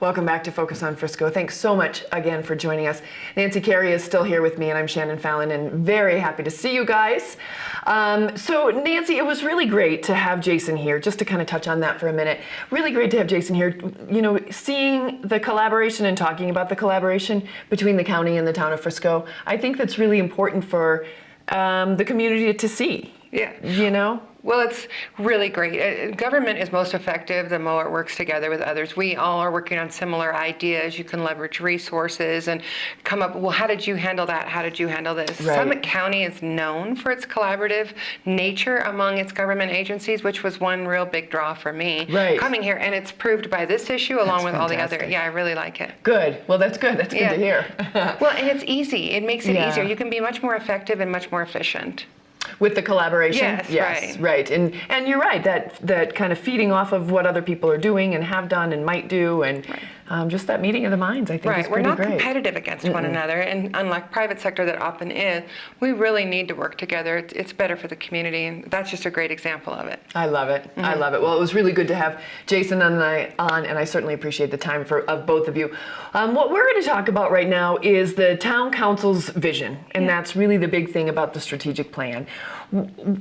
Welcome back to Focus on Frisco. Thanks so much again for joining us. Nancy Kerry is still here with me, and I'm Shannon Fallon, and very happy to see you guys. So Nancy, it was really great to have Jason here, just to kind of touch on that for a minute. Really great to have Jason here, you know, seeing the collaboration and talking about the collaboration between the county and the town of Frisco. I think that's really important for the community to see. Yeah. You know? Well, it's really great. Government is most effective the more it works together with others. We all are working on similar ideas. You can leverage resources and come up, well, how did you handle that? How did you handle this? Right. Summit County is known for its collaborative nature among its government agencies, which was one real big draw for me coming here. And it's proved by this issue along with all the other. Yeah, I really like it. Good. Well, that's good. That's good to hear. Well, and it's easy. It makes it easier. You can be much more effective and much more efficient. With the collaboration? Yes, right. And you're right, that kind of feeding off of what other people are doing and have done and might do, and just that meeting of the minds, I think is pretty great. We're not competitive against one another, and unlike private sector that often is, we really need to work together. It's better for the community, and that's just a great example of it. I love it. I love it. Well, it was really good to have Jason and I on, and I certainly appreciate the time of both of you. What we're going to talk about right now is the town council's vision, and that's really the big thing about the strategic plan.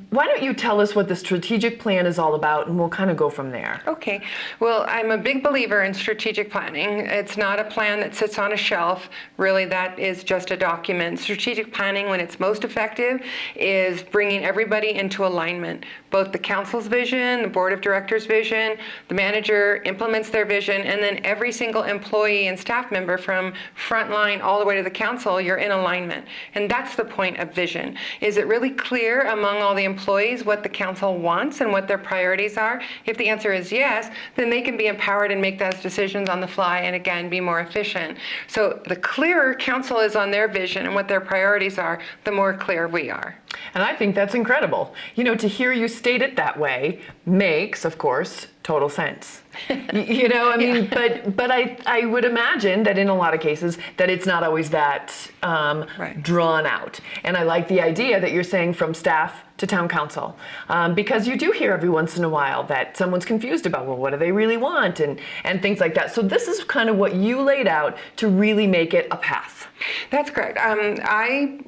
Why don't you tell us what the strategic plan is all about, and we'll kind of go from there. Okay. Well, I'm a big believer in strategic planning. It's not a plan that sits on a shelf. Really, that is just a document. Strategic planning, when it's most effective, is bringing everybody into alignment. Both the council's vision, the board of directors' vision, the manager implements their vision, and then every single employee and staff member from frontline all the way to the council, you're in alignment. And that's the point of vision. Is it really clear among all the employees what the council wants and what their priorities are? If the answer is yes, then they can be empowered and make those decisions on the fly and again be more efficient. So the clearer council is on their vision and what their priorities are, the more clear we are. And I think that's incredible. You know, to hear you state it that way makes, of course, total sense. You know, I mean, but I would imagine that in a lot of cases that it's not always that drawn out. And I like the idea that you're saying from staff to town council, because you do hear every once in a while that someone's confused about, well, what do they really want, and things like that. So this is kind of what you laid out to really make it a path. That's correct. I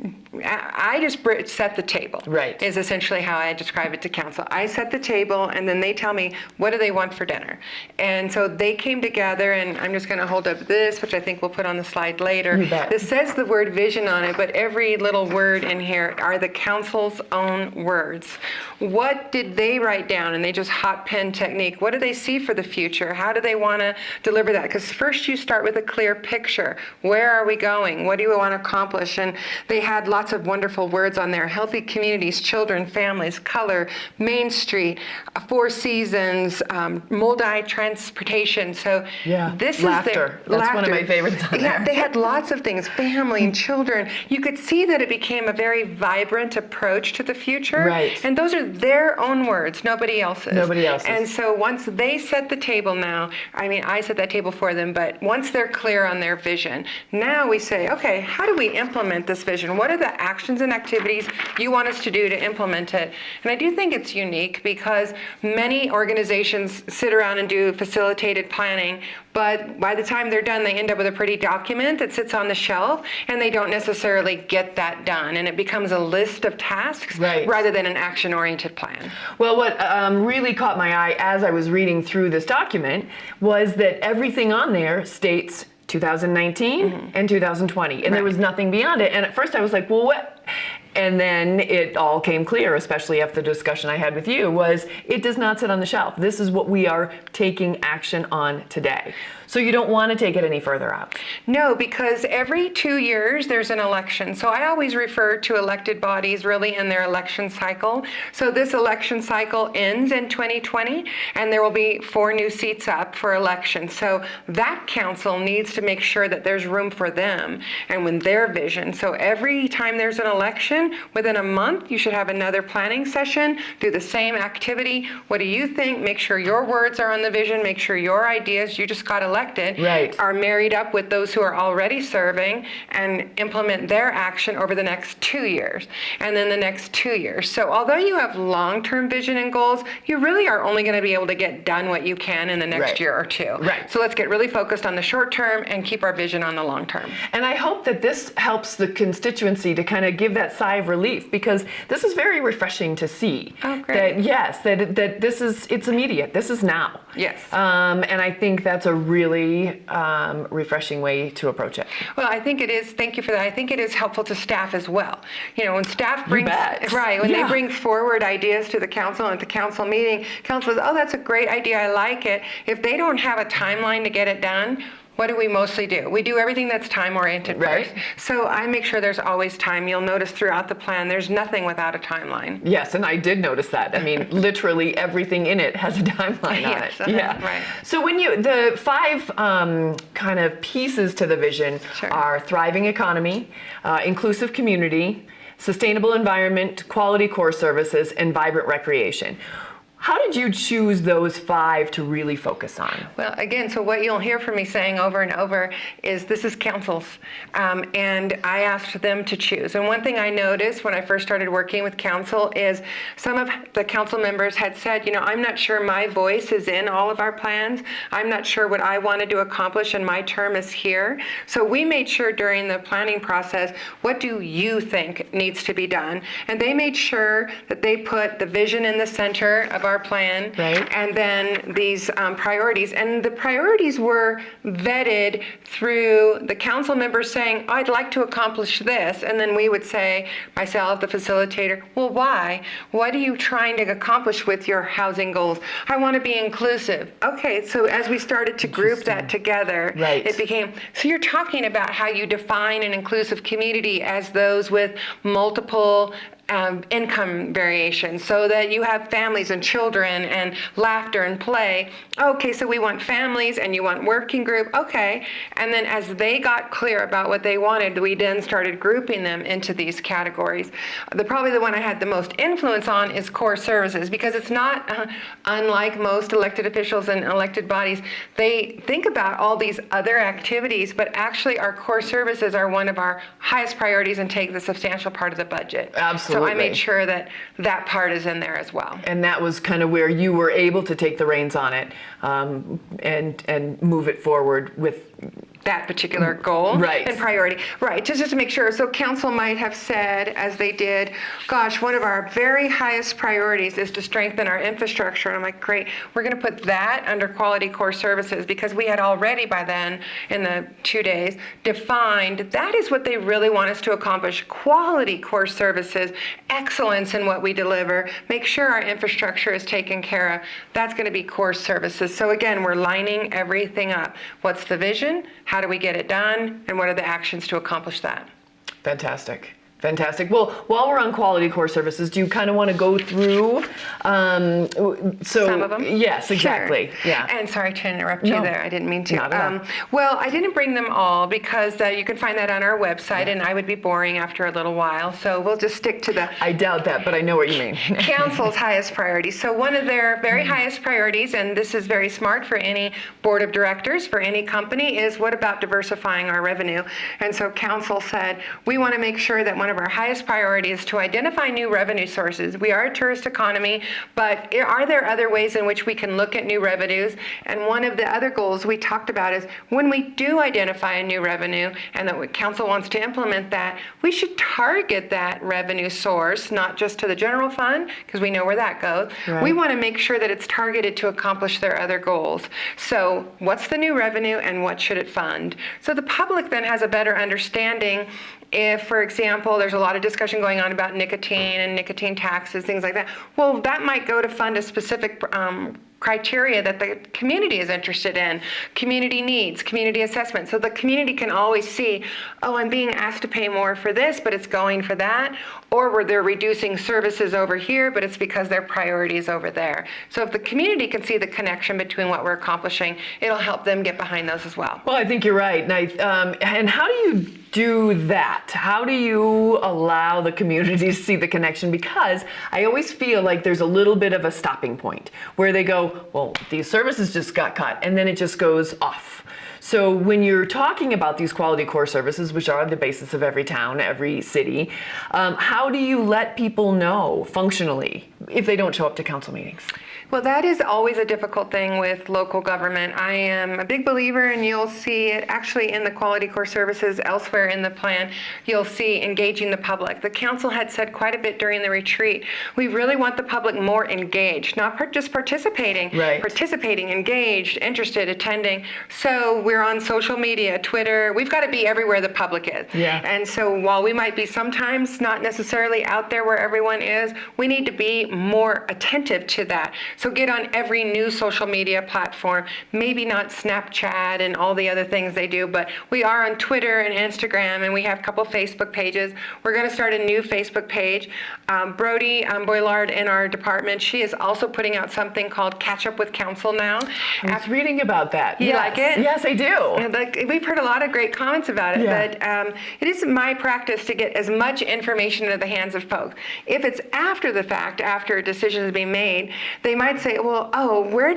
just set the table. Right. Is essentially how I describe it to council. I set the table, and then they tell me what do they want for dinner. And so they came together, and I'm just going to hold up this, which I think we'll put on the slide later. You bet. This says the word vision on it, but every little word in here are the council's own words. What did they write down? And they just hot pen technique. What do they see for the future? How do they want to deliver that? Because first you start with a clear picture. Where are we going? What do you want to accomplish? And they had lots of wonderful words on there. Healthy communities, children, families, color, Main Street, 4 seasons, multi-transportation. So this laughter. Is their That's one of my favorites on there. They had lots of things, family and children. You could see that it became a very vibrant approach to the future. Right. And those are their own words, nobody else's. Nobody else's. And so once they set the table now, I mean, I set that table for them, but once they're clear on their vision, now we say, okay, how do we implement this vision? What are the actions and activities you want us to do to implement it? And I do think it's unique because many organizations sit around and do facilitated planning, but by the time they're done, they end up with a pretty document that sits on the shelf, and they don't necessarily get that done. And it becomes a list of tasks rather than an action-oriented plan. Well, what really caught my eye as I was reading through this document was that everything on there states 2019 and 2020, and there was nothing beyond it. And at first I was like, well, what? And then it all came clear, especially after the discussion I had with you, was it does not sit on the shelf. This is what we are taking action on today. So you don't want to take it any further out. No, because every 2 years there's an election. So I always refer to elected bodies really in their election cycle. So this election cycle ends in 2020, and there will be 4 new seats up for election. So that council needs to make sure that there's room for them and with their vision. So every time there's an election, vision. Within a month, you should have another planning session, do the same activity. What do you think? Make sure your words are on the vision, make sure your ideas, you just got elected, Right. are married up with those who are already serving, and implement their action over the next 2 years, and then the next 2 years. So although you have long-term vision and goals, you really are only going to be able to get done what you can in the next Right. year or two. Right. So let's get really focused on the short term and keep our vision on the long term. And I hope that this helps the constituency to kind of give that sigh of relief, because this is very refreshing to see. Oh, great. That yes, that this is, it's immediate. This is now. Yes. And I think that's a really refreshing way to approach it. Well, I think it is, thank you for that. I think it is helpful to staff as well. You know, when staff brings, bet. right, when Yeah. they bring forward ideas to the council and at the council meeting, council says, oh, that's a great idea, I like it. If they don't have a timeline to get it done, what do we mostly do? We do everything that's time-oriented Right. first. So I make sure there's always time. You'll notice throughout the plan, there's nothing without a timeline. Yes, and I did notice that. I mean, literally everything in it has a timeline Yes, on it. Yeah. right. So when the 5 kind of pieces to the vision Sure. are thriving economy, inclusive community, sustainable environment, quality core services, and vibrant recreation. How did you choose those 5 to really focus on? Well, again, so what you'll hear from me saying over and over is this is council's, and I asked them to choose. And one thing I noticed when I first started working with council is some of the council members had said, you know, I'm not sure my voice is in all of our plans. I'm not sure what I wanted to accomplish in my term is here. So we made sure during the planning process, what do you think needs to be done? And they made sure that they put the vision in the center of our plan, Right. and then these priorities. And the priorities were vetted through the council members saying, I'd like to accomplish this. And then we would say, myself, the facilitator, well, why? What are you trying to accomplish with your housing goals? I want to be inclusive. Okay, so as we started to group that together, Right. it became, so you're talking about how you define an inclusive community as those with multiple income variation, so that you have families and children and laughter and play. Okay, so we want families and you want working group. Okay. And then as they got clear about what they wanted, we then started grouping them into these categories. Probably the one I had the most influence on is core services, because it's not unlike most elected officials and elected bodies. They think about all these other activities, but actually our core services are one of our highest priorities and take the substantial part of the budget. Absolutely. So I made sure that that part is in there as well. And that was kind of where you were able to take the reins on it, and move it forward with That particular goal Right. and priority. Right, just to make sure. So council might have said, as they did, gosh, one of our very highest priorities is to strengthen our infrastructure. And I'm like, great, we're going to put that under quality core services, because we had already by then, in the 2 days, defined that is what they really want us to accomplish. Quality core services, excellence in what we deliver, make sure our infrastructure is taken care of. That's going to be core services. So again, we're lining everything up. What's the vision? How do we get it done? And what are the actions to accomplish that? Fantastic. Fantastic. Well, while we're on quality core services, do you kind of want to go through Some of them? Yes, exactly. Sure. Yeah. And sorry to interrupt you No, there. I didn't mean to. not at all. Well, I didn't bring them all because you can find that on our website, and I would be boring after a little while. So we'll just stick to the I doubt that, but I know what you mean. council's highest priorities. So one of their very highest priorities, and this is very smart for any board of directors, for any company, is what about diversifying our revenue? And so council said, we want to make sure that one of our highest priorities is to identify new revenue sources. We are a tourist economy, but are there other ways in which we can look at new revenues? And one of the other goals we talked about is when we do identify a new revenue and that council wants to implement that, we should target that revenue source, not just to the general fund, because we know where that goes. Right. We want to make sure that it's targeted to accomplish their other goals. So what's the new revenue and what should it fund? So the public then has a better understanding. If, for example, there's a lot of discussion going on about nicotine and nicotine taxes, things like that, well, that might go to fund a specific criteria that the community is interested in, community needs, community assessment. So the community can always see, oh, I'm being asked to pay more for this, but it's going for that, or where they're reducing services over here, but it's because their priority is over there. So if the community can see the connection between what we're accomplishing, it'll help them get behind those as well. Well, I think you're right. And how do you do that? How do you allow the community to see the connection? Because I always feel like there's a little bit of a stopping point where they go, well, these services just got cut, and then it just goes off. So when you're talking about these quality core services, which are the basis of every town, every city, how do you let people know functionally if they don't show up to council meetings? Well, that is always a difficult thing with local government. I am a big believer, and you'll see it actually in the quality core services elsewhere in the plan. You'll see engaging the public. The council had said quite a bit during the retreat, we really want the public more engaged, not just participating, right. Participating, engaged, interested, attending. So we're on social media, Twitter. We've got to be everywhere the public is. Yeah. And so while we might be sometimes not necessarily out there where everyone is, we need to be more attentive to that. So get on every new social media platform, maybe not Snapchat and all the other things they do, but we are on Twitter and Instagram, and we have a couple Facebook pages. We're going to start a new Facebook page. Brody Boylard in our department, she is also putting out something called Catch Up with Council now. I was reading about that. You like it? Yes, I do. Like, we've heard a lot of great comments about it, Yeah. but it is my practice to get as much information into the hands of folks. If it's after the fact, after a decision has been made, they might say, well, where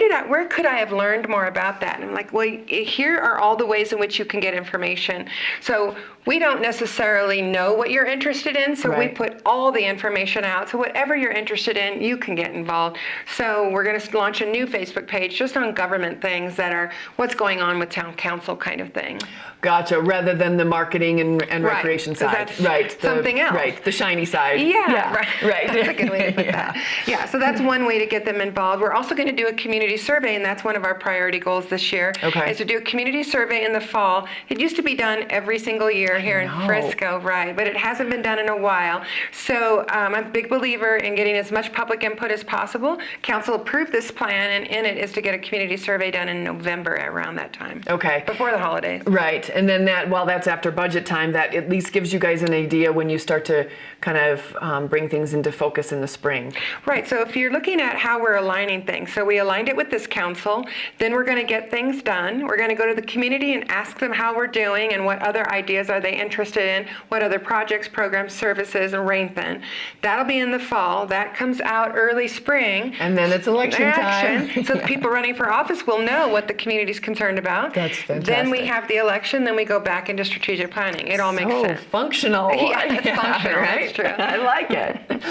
could I have learned more about that? And I'm like, well, here are all the ways in which you can get information. So we don't necessarily know what you're interested in, so we Right. put all the information out. So whatever you're interested in, you can get involved. So we're going to launch a new Facebook page just on government things that are what's going on with town council kind of thing. Gotcha. Rather than the marketing and Right, recreation 'cause side. that's Right. something else. Right. The shiny side. Yeah, Right. That's a good way to put Yeah. that. Yeah, so that's one way to get them involved. We're also going to do a community survey, and that's one of our priority goals this year. Okay. Is to do a community survey in the fall. It used to be done every single year here in know. Frisco, right? But it hasn't been done in a while. So I'm a big believer in getting as much public input as possible. Council approved this plan, and in it is to get a community survey done in November around that time. Okay. Before the holidays. Right. And then while that's after budget time, that at least gives you guys an idea when you start to kind of bring things into focus in the spring. Right, so if you're looking at how we're aligning things, so we aligned it with this council, then we're going to get things done. We're going to go to the community and ask them how we're doing and what other ideas are they interested in, what other projects, programs, services, and rank them. That'll be in the fall. That comes out early spring. And then it's election time. So the people running for office will know what the community's concerned about. That's fantastic. Then we have the election, then we go back into strategic planning. It all makes sense. Functional. Yeah, it's functional, Right? that's true. I like it.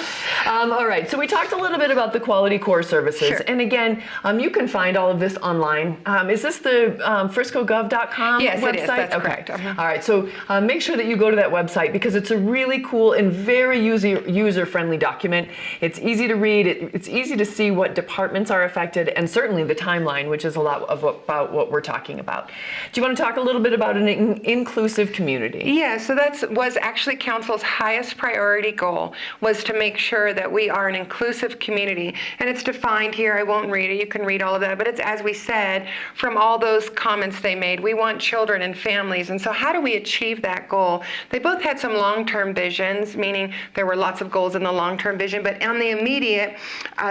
All right, so we talked a little bit about the quality core services. Sure. And again, you can find all of this online. Is this the friscogov.com Yes, website? it is. That's okay. correct. Uh-huh. All right, so make sure that you go to that website because it's a really cool and very user-friendly document. It's easy to read. It's easy to see what departments are affected and certainly the timeline, which is a lot about what we're talking about. Do you want to talk a little bit about an inclusive community? Yeah, so that was actually council's highest priority goal, was to make sure that we are an inclusive community. And it's defined here. I won't read it. You can read all of that. But it's, as we said, from all those comments they made, we want children and families. And so how do we achieve that goal? They both had some long-term visions, meaning there were lots of goals in the long-term vision. But on the immediate,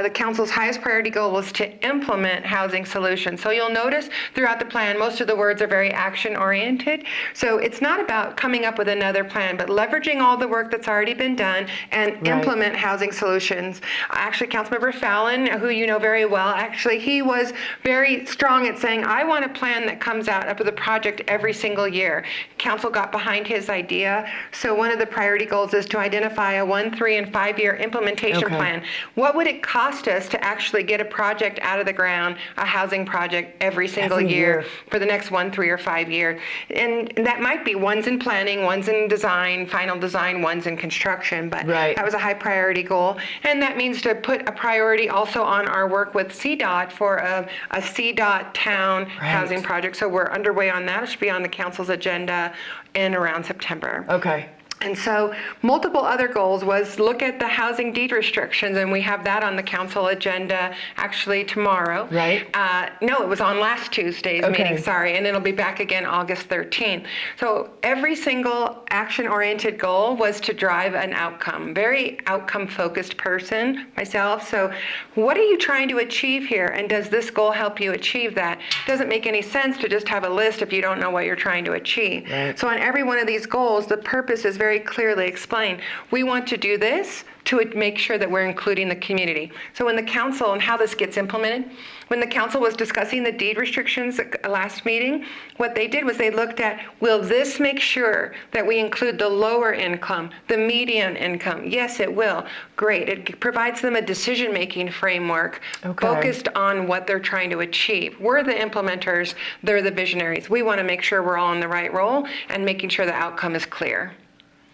the council's highest priority goal was to implement housing solutions. So you'll notice throughout the plan, most of the words are very action-oriented. So it's not about coming up with another plan, but leveraging all the work that's already been done and implement housing solutions. Actually, Councilmember Fallon, who you know very well, actually, he was very strong at saying, I want a plan that comes out of the project every single year. Council got behind his idea. So one of the priority goals is to identify a 1, 3, and 5-year implementation plan. What would it cost us to actually get a project out of the ground, a housing project every single year for the next 1, 3, or 5 years? And that might be one's in planning, one's in design, final design, one's in construction, but that was a high priority goal. And that means to put a priority also on our work with CDOT for a CDOT town housing project. So we're underway on that. It should be on the council's agenda in around September. Okay. And so multiple other goals was look at the housing deed restrictions, and we have that on the council agenda actually tomorrow. Right. No, it was on last Tuesday's meeting, sorry, and it'll be back again August 13th. So every single action-oriented goal was to drive an outcome, very outcome-focused person, myself. So what are you trying to achieve here, and does this goal help you achieve that? It doesn't make any sense to just have a list if you don't know what you're trying to achieve. Right. So on every one of these goals, the purpose is very clearly explained. We want to do this to make sure that we're including the community. So when the council, and how this gets implemented, when the council was discussing the deed restrictions at last meeting, what they did was they looked at, will this make sure that we include the lower income, the median income? Yes, it will. Great. It provides them a decision-making framework focused on what they're trying to achieve. We're the implementers, they're the visionaries. We want to make sure we're all in the right role and making sure the outcome is clear.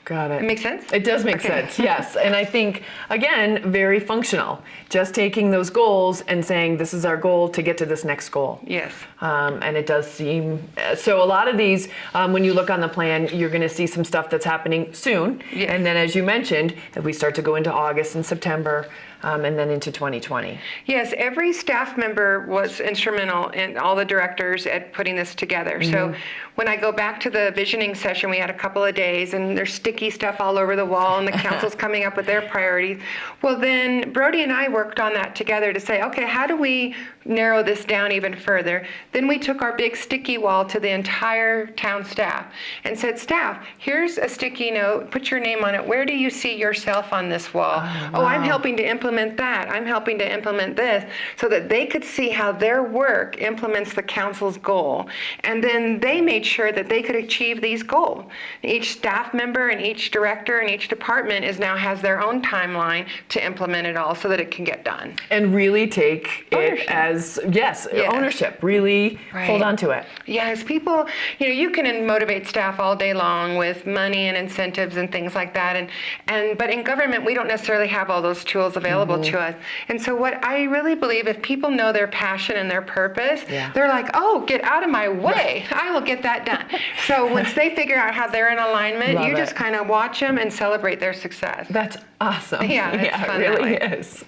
Got it. It makes sense? It does make sense, yes. And I think, again, very functional. Just taking those goals and saying, this is our goal to get to this next goal. Yes. And it does seem, so a lot of these, when you look on the plan, you're going to see some stuff that's happening soon. Yes. And then, as you mentioned, that we start to go into August and September, and then into 2020. Yes, every staff member was instrumental, in all the directors, at putting this together. So when I go back to the visioning session, we had a couple of days, and there's sticky stuff all over the wall, and the council's coming up with their priorities. Well, then Brody and I worked on that together to say, okay, how do we narrow this down even further? Then we took our big sticky wall to the entire town staff and said, staff, here's a sticky note, put your name on it. Where do you see yourself on this wall? Oh, I'm helping to implement that. I'm helping to implement this, so that they could see how their work implements the council's goal. And then they made sure that they could achieve these goals. Each staff member and each director and each department now has their own timeline to implement it all so that it can get done. And really take Ownership. it as, yes, ownership. Really hold on to it. Yes, people, you can motivate staff all day long with money and incentives and things like that. But in government, we don't necessarily have all those tools available to us. And so what I really believe, if people know their passion and their purpose, they're like, oh, get out of my way. I will get that done. So once they figure out how they're in alignment, you just kind of watch them and celebrate their success. That's awesome. Yeah, it's fun it really that way. is.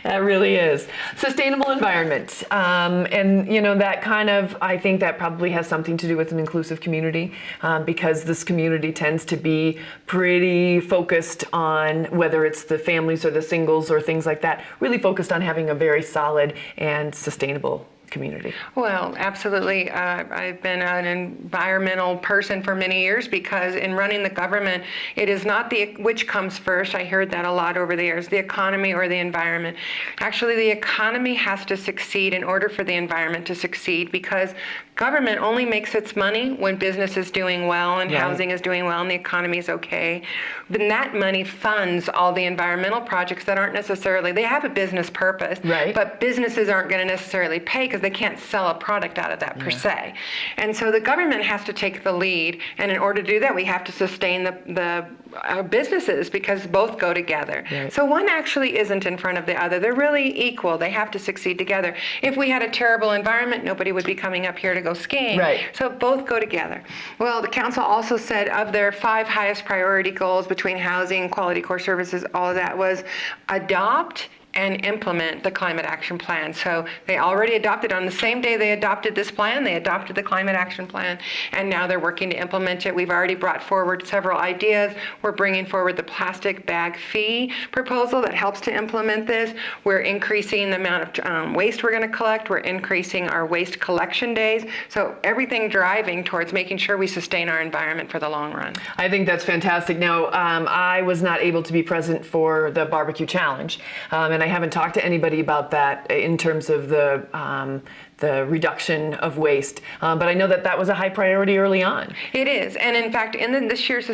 That really is. Sustainable environment. And, that kind of, I think that probably has something to do with an inclusive community, because this community tends to be pretty focused on, whether it's the families or the singles or things like that, really focused on having a very solid and sustainable community. Well, absolutely. I've been an environmental person for many years, because in running the government, it is not which comes first. I heard that a lot over the years, the economy or the environment. Actually, the economy has to succeed in order for the environment to succeed, because government only makes its money when business is doing well and housing is doing well and the economy is okay. Then that money funds all the environmental projects that aren't necessarily, they have a business purpose, but businesses aren't going to necessarily pay because they can't sell a product out of that per se. And so the government has to take the lead, and in order to do that, we have to sustain our businesses, because both go together. So one actually isn't in front of the other. They're really equal. They have to succeed together. If we had a terrible environment, nobody would be coming up here to go skiing. So both go together. Well, the council also said of their 5 highest priority goals between housing, quality core services, all of that was adopt and implement the climate action plan. So they already adopted, on the same day they adopted this plan, they adopted the climate action plan, and now they're working to implement it. We've already brought forward several ideas. We're bringing forward the plastic bag fee proposal that helps to implement this. We're increasing the amount of waste we're going to collect. We're increasing our waste collection days. So everything driving towards making sure we sustain our environment for the long run. I think that's fantastic. Now, I was not able to be present for the barbecue challenge, and I haven't talked to anybody about that in terms of the reduction of waste, but I know that was a high priority early on. It is, and in fact, in this year's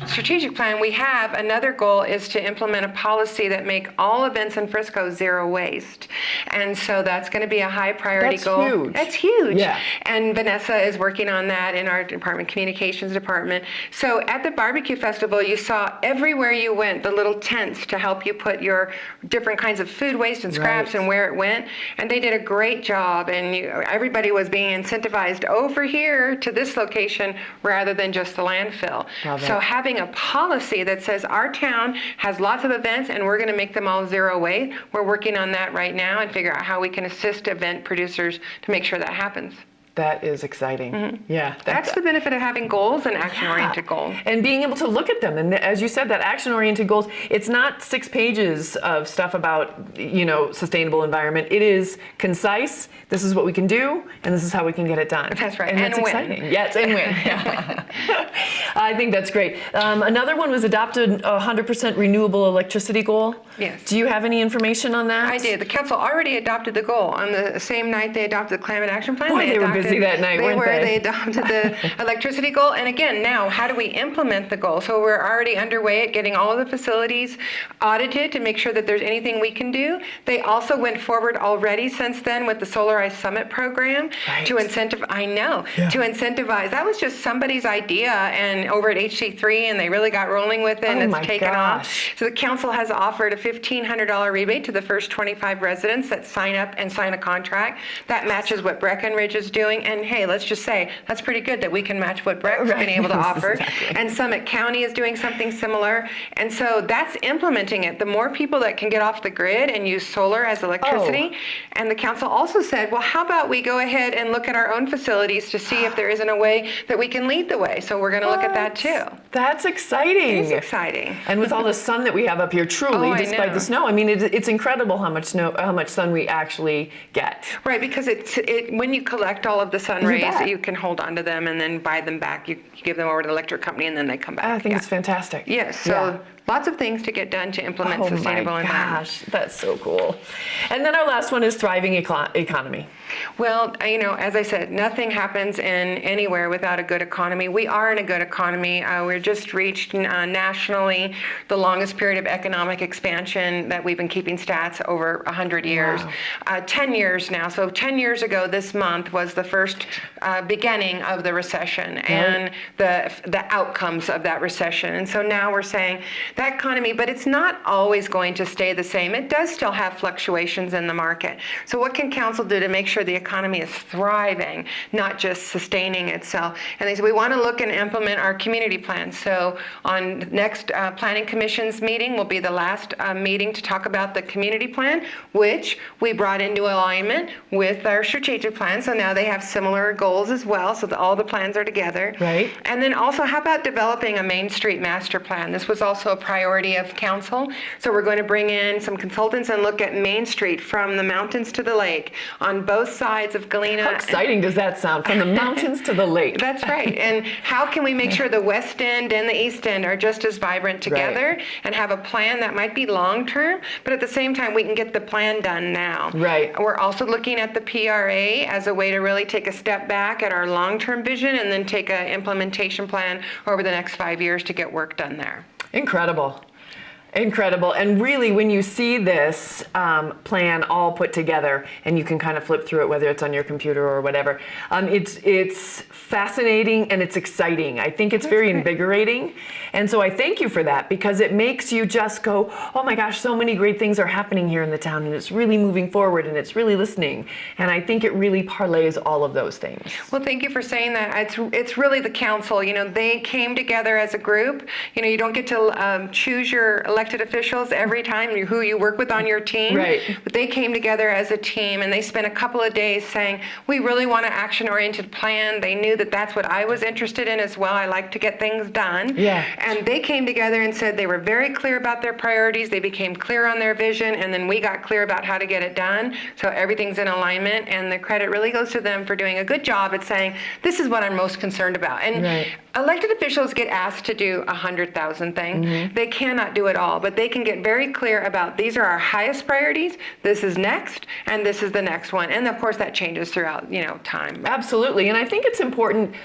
strategic plan, we have another goal is to implement a policy that make all events in Frisco zero waste, and so that's going to be a high priority goal. Huge. That's huge. Yeah. And Vanessa is working on that in our communications department. So at the barbecue festival, you saw everywhere you went the little tents to help you put your different kinds of food waste and scraps and where it went, and they did a great job, and everybody was being incentivized over here to this location rather than just the landfill. So having a policy that says our town has lots of events and we're going to make them all zero waste, we're working on that right now and figure out how we can assist event producers to make sure that happens. That is exciting. Yeah. That's the benefit of having goals and action-oriented goals. And being able to look at them. And as you said, that action-oriented goals, it's not 6 pages of stuff about, sustainable environment. It is concise. This is what we can do, and this is how we can get it done. That's right. And that's exciting. Yes, and win. I think that's great. Another one was adopted 100% renewable electricity goal. Yes. Do you have any information on that? I did. The council already adopted the goal. On the same night they adopted the climate action plan. Boy, they were busy that night, weren't they? They adopted the electricity goal. And again, now, how do we implement the goal? So we're already underway at getting all of the facilities audited to make sure that there's anything we can do. They also went forward already since then with the Solarized Summit program to to incentivize. That was just somebody's idea and over at HC3, and they really got rolling with it, and it's taken off. So the council has offered a $1,500 rebate to the first 25 residents that sign up and sign a contract. That matches what Breckenridge is doing. And hey, let's just say that's pretty good that we can match what Breck's been able to offer. Exactly. And Summit County is doing something similar. And so that's implementing it. The more people that can get off the grid and use solar as electricity. And the council also said, well, how about we go ahead and look at our own facilities to see if there isn't a way that we can lead the way. So we're going to look at that too. That's exciting. It is exciting. And with all the sun that we have up here, truly, despite the snow, I mean, it's incredible how much sun we actually get. Right, because when you collect all of the sun rays, you can hold on to them and then buy them back. You give them over to the electric company and then they come back. I think it's fantastic. Yes, so lots of things to get done to implement sustainable environment. Gosh, that's so cool. And then our last one is thriving economy. Well, as I said, nothing happens in anywhere without a good economy. We are in a good economy. We're just reached nationally the longest period of economic expansion that we've been keeping stats over 100 years. 10 years now. So 10 years ago this month was the first beginning of the recession and the outcomes of that recession. And so now we're saying that economy, but it's not always going to stay the same. It does still have fluctuations in the market. So what can council do to make sure the economy is thriving, not just sustaining itself? And they said, we want to look and implement our community plans. So on next Planning Commission's meeting will be the last meeting to talk about the community plan, which we brought into alignment with our strategic plan. So now they have similar goals as well, so that all the plans are together. Right. And then also, how about developing a Main Street master plan? This was also a priority of council. So we're going to bring in some consultants and look at Main Street from the mountains to the lake on both sides of Galena. How exciting does that sound? From the mountains to the lake. That's right. And how can we make sure the West End and the East End are just as vibrant together and have a plan that might be long-term, but at the same time, we can get the plan done now. Right. We're also looking at the PRA as a way to really take a step back at our long-term vision and then take an implementation plan over the next 5 years to get work done there. Incredible. Incredible. And really, when you see this plan all put together, and you can kind of flip through it, whether it's on your computer or whatever, it's fascinating and it's exciting. I think it's very invigorating. And so I thank you for that, because it makes you just go, oh my gosh, so many great things are happening here in the town, and it's really moving forward, and it's really listening. And I think it really parlays all of those things. Well, thank you for saying that. It's really the council. They came together as a group. You don't get to choose your elected officials every time who you work with on your team. Right. But they came together as a team, and they spent a couple of days saying, we really want an action-oriented plan. They knew that that's what I was interested in as well. I like to get things done. Yeah. And they came together and said they were very clear about their priorities. They became clear on their vision, and then we got clear about how to get it done. So everything's in alignment, and the credit really goes to them for doing a good job at saying, this is what I'm most concerned about. And elected officials get asked to do 100,000 things. They cannot do it all, but they can get very clear about, these are our highest priorities, this is next, and this is the next one. And of course that changes throughout, time. Absolutely. And I think it's important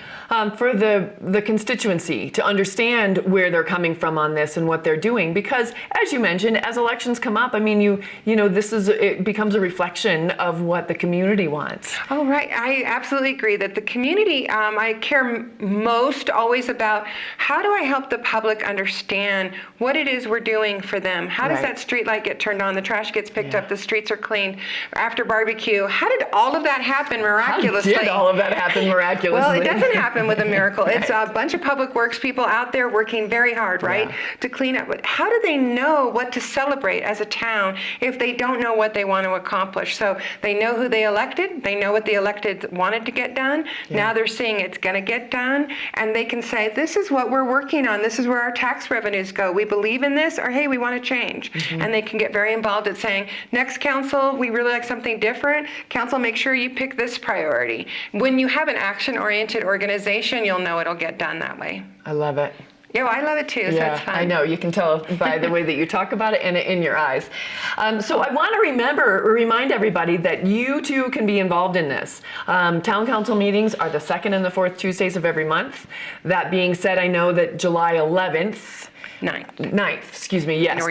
for the constituency to understand where they're coming from on this and what they're doing, because as you mentioned, as elections come up, I mean, it becomes a reflection of what the community wants. Oh, right. I absolutely agree that the community, I care most always about, how do I help the public understand what it is we're doing doing for them? How does that street light get turned on? The trash gets picked up, the streets are cleaned after barbecue. How did all of that happen miraculously? How did all of that happen miraculously? Well, it doesn't happen with a miracle. It's a bunch of public works people out there working very hard, right, to clean up. But how do they know what to celebrate as a town if they don't know what they want to accomplish? So they know who they elected. They know what the elected wanted to get done. Now they're seeing it's going to get done. And they can say, this is what we're working on. This is where our tax revenues go. We believe in this, or hey, we want to change. And they can get very involved at saying, next council, we really like something different. Council, make sure you pick this priority. When you have an action-oriented organization, you'll know it'll get done that way. I love it. Yeah, well, I love it too, so it's fun. I know. You can tell by the way that you talk about it and in your eyes. So I want to remind everybody that you too can be involved in this. Town council meetings are the second and the fourth Tuesdays of every month. That being said, I know that July 11th, 9th, excuse me, yes,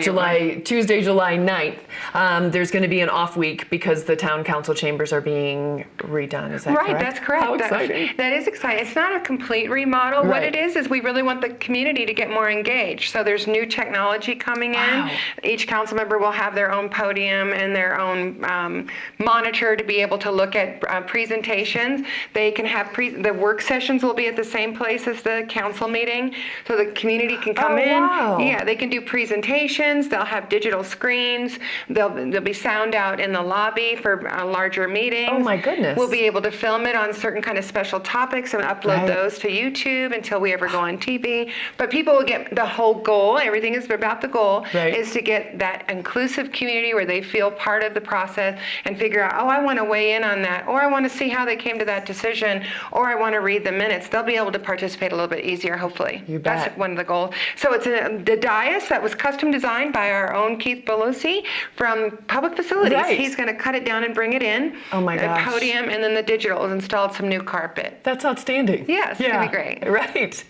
Tuesday, July 9th, there's going to be an off week because the town council chambers are being redone. Is that correct? Right, that's correct. How exciting. That is exciting. It's not a complete remodel. Right. What it is we really want the community to get more engaged. So there's new technology coming in. Each council member will have their own podium and their own monitor to be able to look at presentations. They can have the work sessions will be at the same place as the council meeting, so the community can come in. Wow. Yeah, they can do presentations. They'll have digital screens. There'll be sound out in the lobby for larger meetings. Oh my goodness. We'll be able to film it on certain kind of special topics and upload those to YouTube until we ever go on TV. But people will get the whole goal. Everything is about the goal is to get that inclusive community where they feel part of the process and figure out, oh, I want to weigh in on that, or I want to see how they came to that decision, or I want to read the minutes. They'll be able to participate a little bit easier, hopefully. You bet. That's one of the goals. So it's the dais that was custom designed by our own Keith Belusi from Public Facilities. Right. He's going to cut it down and bring it in. Oh my gosh. The podium, and then the digital has installed some new carpet. That's outstanding. Yes, it's going to be great. Right.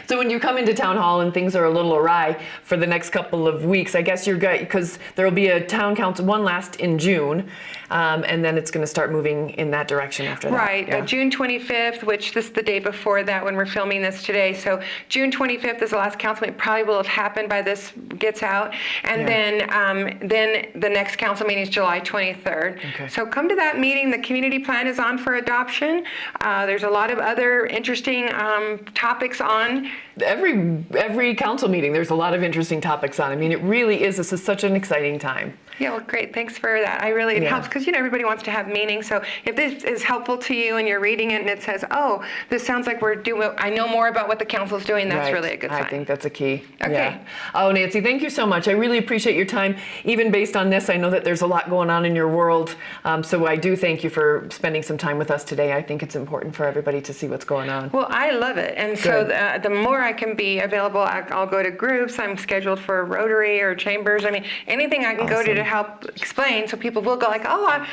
So when you come into town hall and things are a little awry for the next couple of weeks, I guess you're good because there will be a town council, one last in June, and then it's going to start moving in that direction after that. Right. Yeah. June 25th, which this is the day before that when we're filming this today. So June 25th is the last council meeting. Probably will have happened by this gets out. And then the next council meeting is July 23rd. Okay. So come to that meeting. The community plan is on for adoption. There's a lot of other interesting topics on. Every council meeting, there's a lot of interesting topics on. I mean, it really is. This is such an exciting time. Yeah, well, great. Thanks for that. It helps because, everybody wants to have meaning. So if this is helpful to you and you're reading it and it says, oh, this sounds like I know more about what the council's doing, that's really a good sign. I think that's a key. Okay. Yeah. Oh, Nancy, thank you so much. I really appreciate your time. Even based on this, I know that there's a lot going on in your world. So I do thank you for spending some time with us today. I think it's important for everybody to see what's going on. Well, I love it. And so the more I can be available, I'll go to groups. I'm scheduled for Rotary or Chambers. I mean, anything I can go to help explain so people will go like, oh,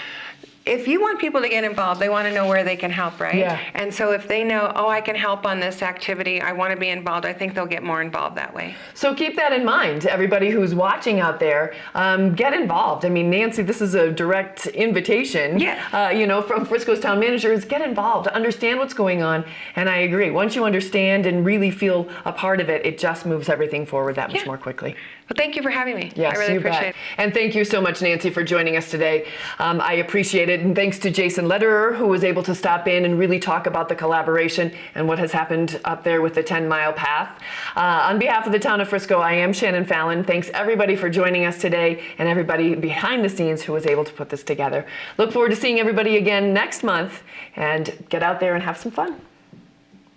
if you want people to get involved, they want to know where they can help, right? Yeah. And so if they know, oh, I can help on this activity, I want to be involved, I think they'll get more involved that way. So keep that in mind, everybody who's watching out there. Get involved. I mean, Nancy, this is a direct invitation. From Frisco's town managers. Get involved, understand what's going on, and I agree. Once you understand and really feel a part of it, it just moves everything forward that much more quickly. Well, thank you for having me. Yes, I really appreciate it. And thank you so much, Nancy, for joining us today. I appreciate it. And thanks to Jason Lederer, who was able to stop in and really talk about the collaboration and what has happened up there with the 10-mile path. On behalf of the town of Frisco, I am Shannon Fallon. Thanks, everybody, for joining us today and everybody behind the scenes who was able to put this together. Look forward to seeing everybody again next month, and get out there and have some fun.